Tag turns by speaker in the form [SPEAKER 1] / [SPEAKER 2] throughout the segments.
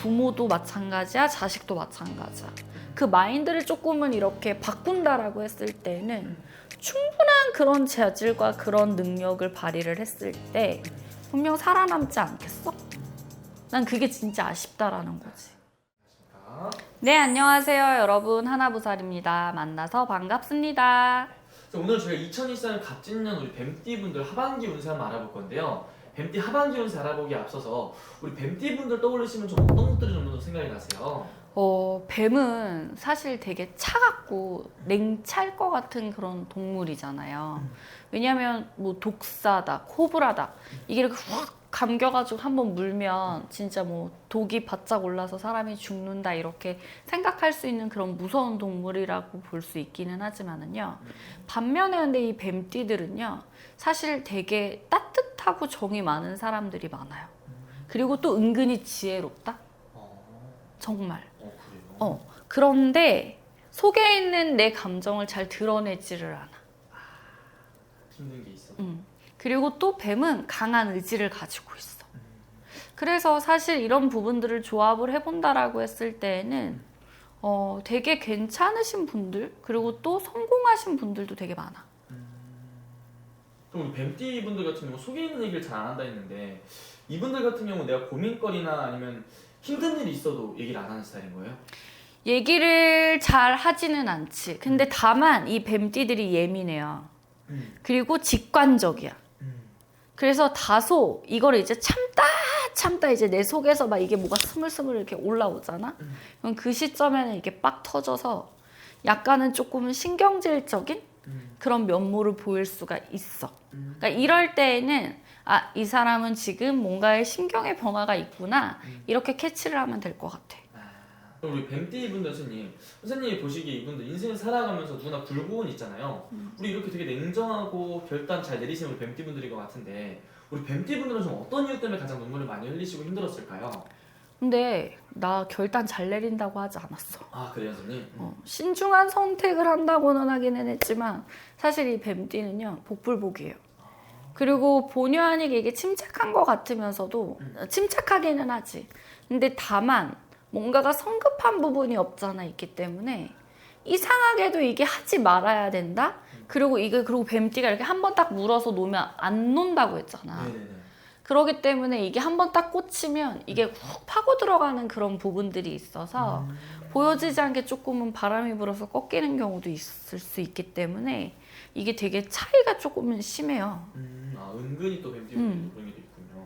[SPEAKER 1] 부모도 마찬가지야, 자식도 마찬가지야. 그 마인드를 조금은 이렇게 바꾼다라고 했을 때는 충분한 그런 재질과 그런 능력을 발휘를 했을 때 분명 살아남지 않겠어? 난 그게 진짜 아쉽다라는 거지. 네, 안녕하세요 여러분, 하나부살입니다. 만나서 반갑습니다.
[SPEAKER 2] 오늘 저희가 2024년 갑진년 우리 뱀띠분들 하반기 운세 한번 알아볼 건데요. 뱀띠 하반기 운세 알아보기에 앞서서 우리 뱀띠분들 떠올리시면 좀 어떤 것들이 좀 더 생각이 나세요?
[SPEAKER 1] 뱀은 사실 되게 차갑고 냉찰 것 같은 그런 동물이잖아요. 왜냐면 뭐 독사다, 코브라다 이게 이렇게 확 감겨가지고 한번 물면 진짜 뭐 독이 바짝 올라서 사람이 죽는다 이렇게 생각할 수 있는 그런 무서운 동물이라고 볼 수 있기는 하지만은요. 반면에 근데 이 뱀띠들은요 사실 되게 따뜻하고 정이 많은 사람들이 많아요. 그리고 또 은근히 지혜롭다. 정말.
[SPEAKER 2] 그래요?
[SPEAKER 1] 그런데 속에 있는 내 감정을 잘 드러내지를 않아.
[SPEAKER 2] 힘든 게 있어.
[SPEAKER 1] 그리고 또 뱀은 강한 의지를 가지고 있어. 그래서 사실 이런 부분들을 조합을 해본다라고 했을 때에는 되게 괜찮으신 분들 그리고 또 성공하신 분들도 되게 많아.
[SPEAKER 2] 그럼 우리 뱀띠 분들 같은 경우 속에 있는 얘기를 잘 안 한다 했는데 이분들 같은 경우 내가 고민거리나 아니면 힘든 일이 있어도 얘기를 안 하는 스타일인 거예요?
[SPEAKER 1] 얘기를 잘 하지는 않지. 근데 다만 이 뱀띠들이 예민해요. 그리고 직관적이야. 그래서 다소 이걸 이제 참다 이제 내 속에서 막 이게 뭐가 스물스물 이렇게 올라오잖아. 그럼 그 시점에는 이게 빡 터져서 약간은 조금은 신경질적인 그런 면모를 보일 수가 있어. 그러니까 이럴 때에는 이 사람은 지금 뭔가의 심경의 변화가 있구나 이렇게 캐치를 하면 될 것 같아.
[SPEAKER 2] 그럼 우리 뱀띠 분들 선생님이 보시기에 이분들 인생을 살아가면서 누구나 굴곡은 있잖아요. 우리 이렇게 되게 냉정하고 결단 잘 내리시는 우리 뱀띠 분들인 것 같은데 우리 뱀띠 분들은 좀 어떤 이유 때문에 가장 눈물을 많이 흘리시고 힘들었을까요?
[SPEAKER 1] 근데 나 결단 잘 내린다고 하지 않았어.
[SPEAKER 2] 그래요 선생님?
[SPEAKER 1] 신중한 선택을 한다고는 하기는 했지만 사실 이 뱀띠는요 복불복이에요. 그리고 본의 아니게 이게 침착한 것 같으면서도 침착하기는 하지. 근데 다만 뭔가가 성급한 부분이 없잖아 있기 때문에 이상하게도 이게 하지 말아야 된다. 그리고 뱀띠가 이렇게 한 번 딱 물어서 놓으면 안 논다고 했잖아.
[SPEAKER 2] 네네네.
[SPEAKER 1] 그렇기 때문에 이게 한 번 딱 꽂히면 이게 훅 파고 들어가는 그런 부분들이 있어서 보여지지 않게 조금은 바람이 불어서 꺾이는 경우도 있을 수 있기 때문에 이게 되게 차이가 조금은 심해요.
[SPEAKER 2] 은근히 또 뱀띠 분들 그런 게 있군요.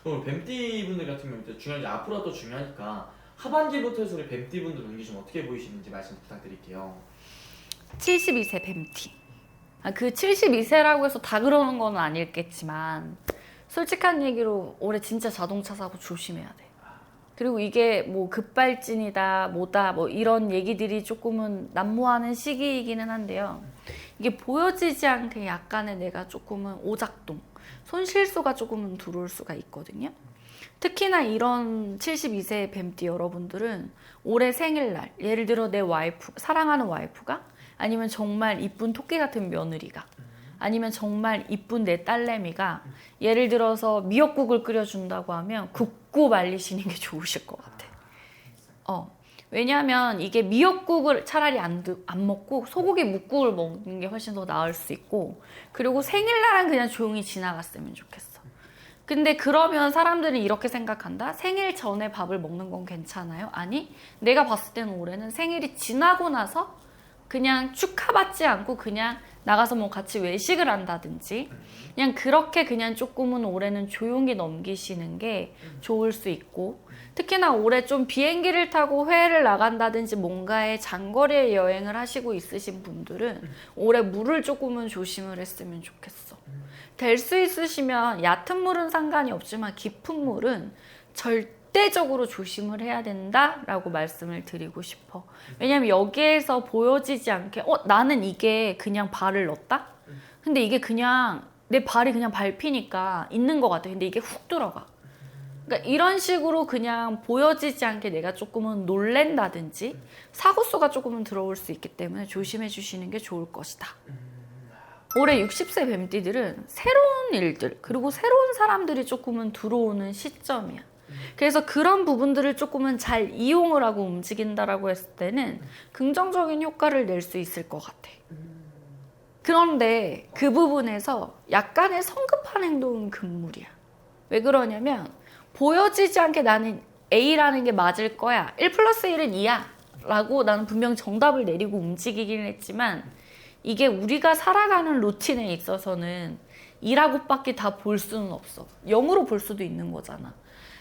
[SPEAKER 2] 그럼 뱀띠 분들 같은 경우 중요한 게 앞으로가 또 중요하니까 하반기부터 해서 우리 뱀띠 분들 운기 좀 어떻게 보이시는지 말씀 부탁드릴게요.
[SPEAKER 1] 72세 뱀띠. 그 72세라고 해서 다 그러는 건 아니겠지만 솔직한 얘기로 올해 진짜 자동차 사고 조심해야 돼. 그리고 이게 뭐 급발진이다 뭐다 뭐 이런 얘기들이 조금은 난무하는 시기이기는 한데요. 이게 보여지지 않게 약간의 내가 조금은 오작동, 손실수가 조금은 들어올 수가 있거든요. 특히나 이런 72세 뱀띠 여러분들은 올해 생일날 예를 들어 내 와이프, 사랑하는 와이프가 아니면 정말 이쁜 토끼 같은 며느리가 아니면 정말 이쁜 내 딸내미가 예를 들어서 미역국을 끓여준다고 하면 굽고 말리시는 게 좋으실 것 같아. 왜냐하면 이게 미역국을 차라리 안 먹고 소고기 묵국을 먹는 게 훨씬 더 나을 수 있고 그리고 생일날은 그냥 조용히 지나갔으면 좋겠어. 근데 그러면 사람들은 이렇게 생각한다. 생일 전에 밥을 먹는 건 괜찮아요? 아니, 내가 봤을 때는 올해는 생일이 지나고 나서 그냥 축하받지 않고 그냥 나가서 뭐 같이 외식을 한다든지 그냥 그렇게 그냥 조금은 올해는 조용히 넘기시는 게 좋을 수 있고 특히나 올해 좀 비행기를 타고 해외를 나간다든지 뭔가의 장거리 여행을 하시고 있으신 분들은 올해 물을 조금은 조심을 했으면 좋겠어. 될 수 있으시면 얕은 물은 상관이 없지만 깊은 물은 절대적으로 조심을 해야 된다라고 말씀을 드리고 싶어. 왜냐면 여기에서 보여지지 않게 나는 이게 그냥 발을 넣었다? 근데 이게 그냥 내 발이 그냥 밟히니까 있는 것 같아. 근데 이게 훅 들어가. 그러니까 이런 식으로 그냥 보여지지 않게 내가 조금은 놀랜다든지 사고수가 조금은 들어올 수 있기 때문에 조심해 주시는 게 좋을 것이다. 올해 60세 뱀띠들은 새로운 일들 그리고 새로운 사람들이 조금은 들어오는 시점이야. 그래서 그런 부분들을 조금은 잘 이용을 하고 움직인다라고 했을 때는 긍정적인 효과를 낼 수 있을 것 같아. 그런데 그 부분에서 약간의 성급한 행동은 금물이야. 왜 그러냐면 보여지지 않게 나는 A라는 게 맞을 거야. 1 플러스 1은 2야. 라고 나는 분명 정답을 내리고 움직이긴 했지만 이게 우리가 살아가는 루틴에 있어서는 2라고밖에 다 볼 수는 없어. 0으로 볼 수도 있는 거잖아.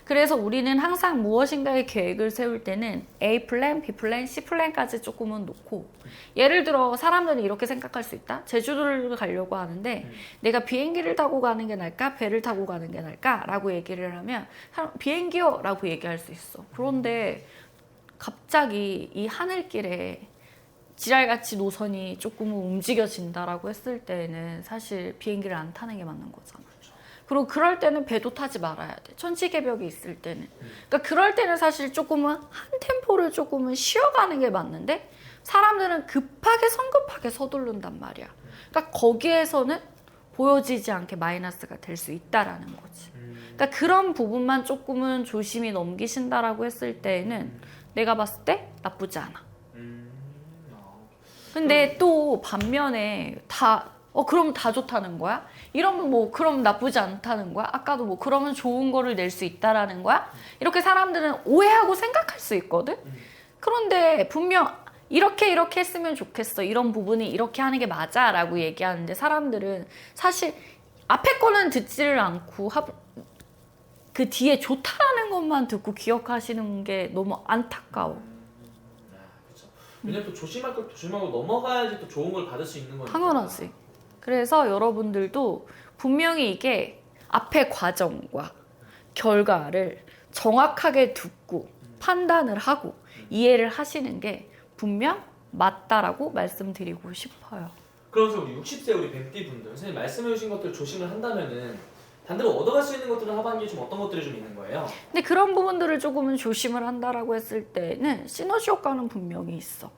[SPEAKER 1] 그래서 우리는 항상 무엇인가의 계획을 세울 때는 A 플랜, B 플랜, C 플랜까지 조금은 놓고 예를 들어 사람들은 이렇게 생각할 수 있다. 제주도를 가려고 하는데 내가 비행기를 타고 가는 게 나을까? 배를 타고 가는 게 나을까? 라고 얘기를 하면 비행기요! 라고 얘기할 수 있어. 그런데 갑자기 이 하늘길에 지랄같이 노선이 조금은 움직여진다라고 했을 때는 사실 비행기를 안 타는 게 맞는 거잖아. 그리고 그럴 때는 배도 타지 말아야 돼. 천지개벽이 있을 때는. 그러니까 그럴 때는 사실 조금은 한 템포를 조금은 쉬어가는 게 맞는데 사람들은 급하게 성급하게 서두른단 말이야. 그러니까 거기에서는 보여지지 않게 마이너스가 될 수 있다라는 거지. 그러니까 그런 부분만 조금은 조심히 넘기신다라고 했을 때에는 내가 봤을 때 나쁘지 않아. 근데 또 반면에 그럼 다 좋다는 거야? 이러면 뭐 그럼 나쁘지 않다는 거야? 아까도 뭐 그러면 좋은 거를 낼 수 있다라는 거야? 이렇게 사람들은 오해하고 생각할 수 있거든? 그런데 분명 이렇게 했으면 좋겠어. 이런 부분이 이렇게 하는 게 맞아 라고 얘기하는데 사람들은 사실 앞에 거는 듣지를 않고 그 뒤에 좋다라는 것만 듣고 기억하시는 게 너무 안타까워.
[SPEAKER 2] 그렇죠. 왜냐면 또 조심할 걸 조심하고 넘어가야지 또 좋은 걸 받을 수 있는 거니까.
[SPEAKER 1] 당연하지. 그래서 여러분들도 분명히 이게 앞의 과정과 결과를 정확하게 듣고 판단을 하고 이해를 하시는 게 분명 맞다라고 말씀드리고 싶어요.
[SPEAKER 2] 그러면서 우리 60세 우리 뱀띠 분들 선생님 말씀해 주신 것들 조심을 한다면은 반대로 얻어갈 수 있는 것들은 하반기에 좀 어떤 것들이 좀 있는 거예요?
[SPEAKER 1] 근데 그런 부분들을 조금은 조심을 한다라고 했을 때는 시너지 효과는 분명히 있어.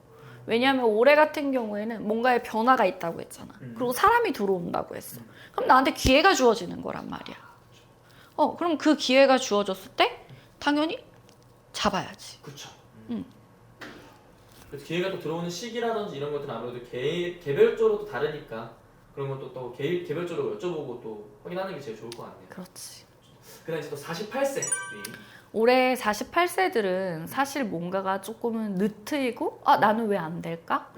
[SPEAKER 1] 왜냐하면 올해 같은 경우에는 뭔가의 변화가 있다고 했잖아. 그리고 사람이 들어온다고 했어. 그럼 나한테 기회가 주어지는 거란 말이야. 그럼 그 기회가 주어졌을 때 당연히 잡아야지.
[SPEAKER 2] 그렇죠. 그래서 기회가 또 들어오는 시기라든지 이런 것들은 아무래도 개별적으로 또 다르니까 그런 것도 또 개별적으로 여쭤보고 또 확인하는 게 제일 좋을 것 같네요.
[SPEAKER 1] 그렇지.
[SPEAKER 2] 그다음에 이제 또 48세
[SPEAKER 1] 올해 48세들은 사실 뭔가가 조금은 느트이고 나는 왜 안 될까?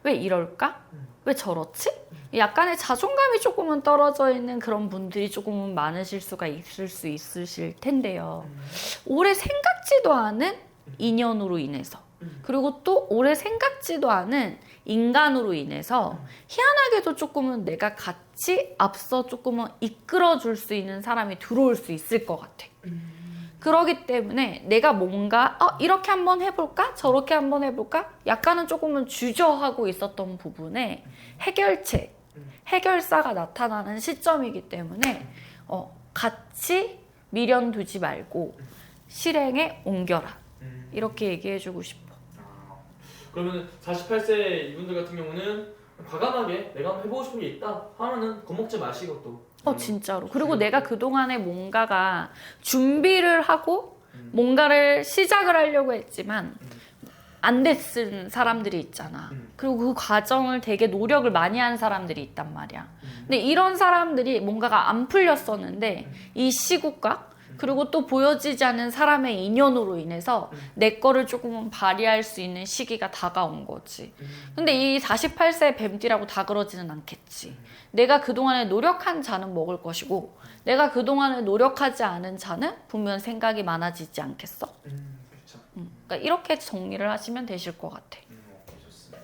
[SPEAKER 1] 왜 이럴까? 왜 저렇지? 약간의 자존감이 조금은 떨어져 있는 그런 분들이 조금은 많으실 수가 있으실 텐데요. 올해 생각지도 않은 인연으로 인해서 그리고 또 올해 생각지도 않은 인간으로 인해서 희한하게도 조금은 내가 같이 앞서 조금은 이끌어줄 수 있는 사람이 들어올 수 있을 것 같아. 그러기 때문에 내가 뭔가 이렇게 한번 해볼까? 저렇게 한번 해볼까? 약간은 조금은 주저하고 있었던 부분에 해결사가 나타나는 시점이기 때문에 같이 미련 두지 말고 실행에 옮겨라. 이렇게 얘기해주고 싶어.
[SPEAKER 2] 그러면 48세 이분들 같은 경우는 과감하게 내가 한번 해보고 싶은 게 있다 하면은 겁먹지 마시고 또
[SPEAKER 1] 진짜로. 그리고 내가 그동안에 뭔가가 준비를 하고 뭔가를 시작을 하려고 했지만 안 됐은 사람들이 있잖아. 그리고 그 과정을 되게 노력을 많이 한 사람들이 있단 말이야. 근데 이런 사람들이 뭔가가 안 풀렸었는데 이 시국과 그리고 또 보여지지 않는 사람의 인연으로 인해서 내 거를 조금은 발휘할 수 있는 시기가 다가온 거지. 근데 이 48세 뱀띠라고 다 그러지는 않겠지. 내가 그동안에 노력한 자는 먹을 것이고 내가 그동안에 노력하지 않은 자는 분명 생각이 많아지지 않겠어?
[SPEAKER 2] 그렇죠.
[SPEAKER 1] 그러니까 이렇게 정리를 하시면 되실 것 같아.
[SPEAKER 2] 좋습니다.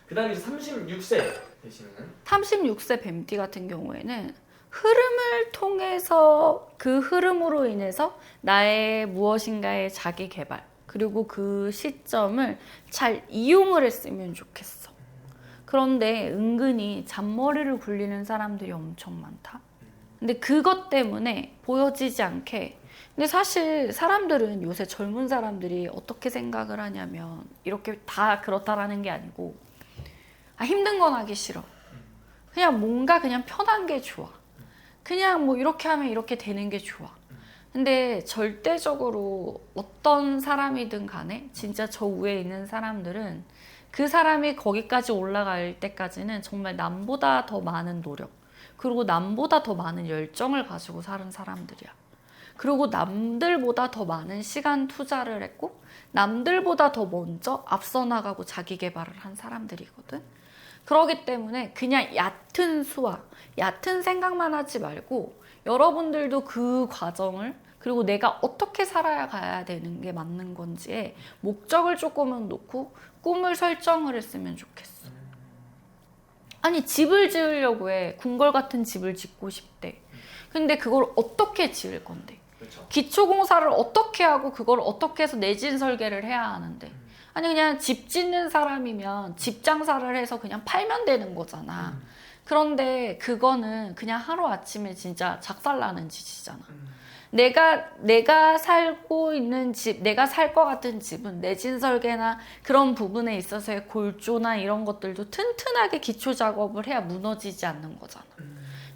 [SPEAKER 2] 그 다음에 이제 36세 되시는
[SPEAKER 1] 36세 뱀띠 같은 경우에는 흐름을 통해서 그 흐름으로 인해서 나의 무엇인가의 자기 개발 그리고 그 시점을 잘 이용을 했으면 좋겠어. 그런데 은근히 잔머리를 굴리는 사람들이 엄청 많다. 근데 그것 때문에 보여지지 않게 근데 사실 사람들은 요새 젊은 사람들이 어떻게 생각을 하냐면 이렇게 다 그렇다라는 게 아니고 힘든 건 하기 싫어. 그냥 뭔가 그냥 편한 게 좋아. 그냥 뭐 이렇게 하면 이렇게 되는 게 좋아. 근데 절대적으로 어떤 사람이든 간에 진짜 저 위에 있는 사람들은 그 사람이 거기까지 올라갈 때까지는 정말 남보다 더 많은 노력, 그리고 남보다 더 많은 열정을 가지고 사는 사람들이야. 그리고 남들보다 더 많은 시간 투자를 했고 남들보다 더 먼저 앞서 나가고 자기 개발을 한 사람들이거든. 그렇기 때문에 그냥 얕은 수와 얕은 생각만 하지 말고 여러분들도 그 과정을, 그리고 내가 어떻게 살아야 가야 되는 게 맞는 건지에 목적을 조금은 놓고 꿈을 설정을 했으면 좋겠어. 아니 집을 지으려고 해. 궁궐 같은 집을 짓고 싶대. 근데 그걸 어떻게 지을 건데?
[SPEAKER 2] 그렇죠.
[SPEAKER 1] 기초공사를 어떻게 하고 그걸 어떻게 해서 내진 설계를 해야 하는데. 아니 그냥 집 짓는 사람이면 집 장사를 해서 그냥 팔면 되는 거잖아. 그런데 그거는 그냥 하루아침에 진짜 작살나는 짓이잖아. 내가 살고 있는 집, 내가 살 것 같은 집은 내진 설계나 그런 부분에 있어서의 골조나 이런 것들도 튼튼하게 기초 작업을 해야 무너지지 않는 거잖아.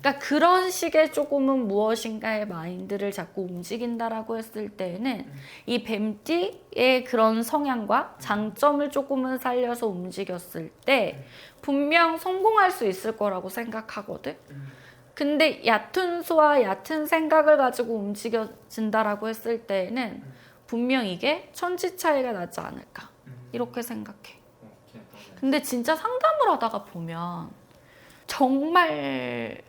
[SPEAKER 1] 그러니까 그런 식의 조금은 무엇인가의 마인드를 자꾸 움직인다라고 했을 때에는 이 뱀띠의 그런 성향과 장점을 조금은 살려서 움직였을 때 분명 성공할 수 있을 거라고 생각하거든. 근데 얕은 수와 얕은 생각을 가지고 움직여진다라고 했을 때에는 분명 이게 천지 차이가 나지 않을까 이렇게 생각해. 근데 진짜 상담을 하다가 보면 정말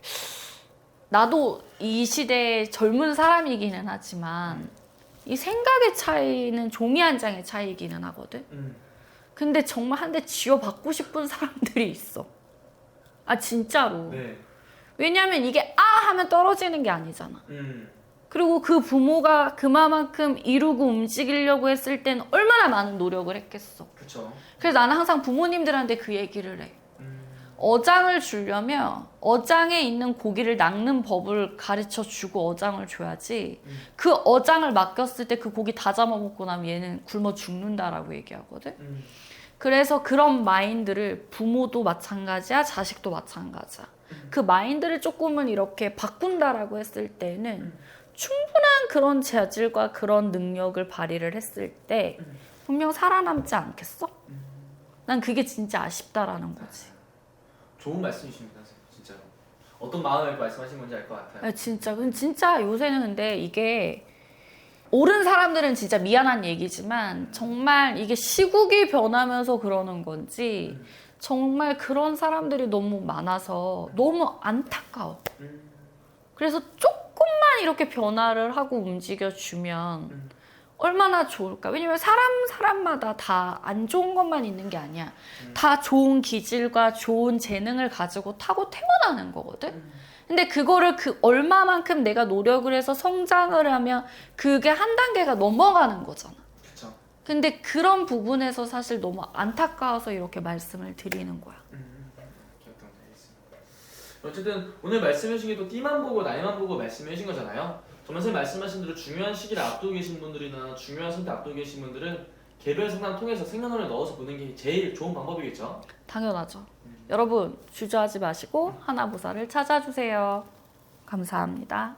[SPEAKER 1] 나도 이 시대의 젊은 사람이기는 하지만 이 생각의 차이는 종이 한 장의 차이기는 하거든. 근데 정말 한 대 쥐어받고 싶은 사람들이 있어. 아 진짜로.
[SPEAKER 2] 네.
[SPEAKER 1] 왜냐면 이게 아 하면 떨어지는 게 아니잖아. 그리고 그 부모가 그만큼 이루고 움직이려고 했을 때는 얼마나 많은 노력을 했겠어.
[SPEAKER 2] 그렇죠.
[SPEAKER 1] 그래서 나는 항상 부모님들한테 그 얘기를 해. 어장을 주려면 어장에 있는 고기를 낚는 법을 가르쳐 주고 어장을 줘야지 그 어장을 맡겼을 때 그 고기 다 잡아먹고 나면 얘는 굶어 죽는다라고 얘기하거든. 그래서 그런 마인드를 부모도 마찬가지야, 자식도 마찬가지야. 그 마인드를 조금은 이렇게 바꾼다라고 했을 때는 충분한 그런 재질과 그런 능력을 발휘를 했을 때 분명 살아남지 않겠어? 난 그게 진짜 아쉽다라는 거지.
[SPEAKER 2] 좋은 말씀이십니다, 진짜로. 어떤 마음을 말씀하신 건지 알 것 같아요.
[SPEAKER 1] 아, 진짜 요새는 근데 이게 옳은 사람들은 진짜 미안한 얘기지만 정말 이게 시국이 변하면서 그러는 건지 정말 그런 사람들이 너무 많아서 너무 안타까워. 그래서 조금만 이렇게 변화를 하고 움직여주면 얼마나 좋을까. 왜냐면 사람마다 다 안 좋은 것만 있는 게 아니야. 다 좋은 기질과 좋은 재능을 가지고 타고 태어나는 거거든. 근데 그거를 그 얼마만큼 내가 노력을 해서 성장을 하면 그게 한 단계가 넘어가는 거잖아.
[SPEAKER 2] 그렇죠.
[SPEAKER 1] 근데 그런 부분에서 사실 너무 안타까워서 이렇게 말씀을 드리는 거야.
[SPEAKER 2] 어쨌든 오늘 말씀해 주신 게 또 띠만 보고 나이만 보고 말씀해 주신 거잖아요. 정말 선생님 말씀하신 대로 중요한 시기를 앞두고 계신 분들이나 중요한 선택 앞두고 계신 분들은 개별 상담 통해서 생년월일 넣어서 보는 게 제일 좋은 방법이겠죠?
[SPEAKER 1] 당연하죠. 여러분 주저하지 마시고 하나부사를 찾아주세요. 감사합니다.